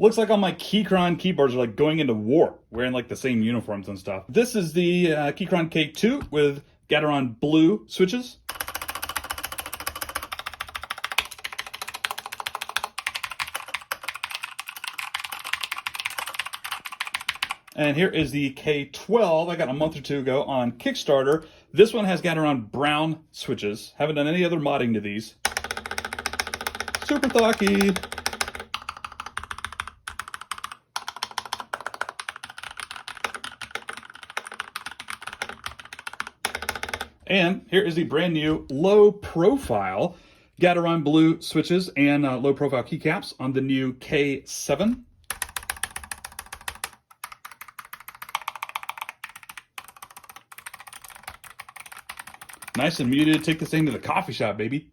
Looks like all my Keychron keyboards are like going into war, wearing like the same uniforms and stuff. This is the Keychron K2 with Gateron blue switches. And here is the K12 I got a month or two ago on Kickstarter. This one has Gateron brown switches. Haven't done any other modding to these. Super thocky. And here is the brand new low profile Gateron blue switches and low profile keycaps on the new K7. Nice and muted. Take this thing to the coffee shop, baby.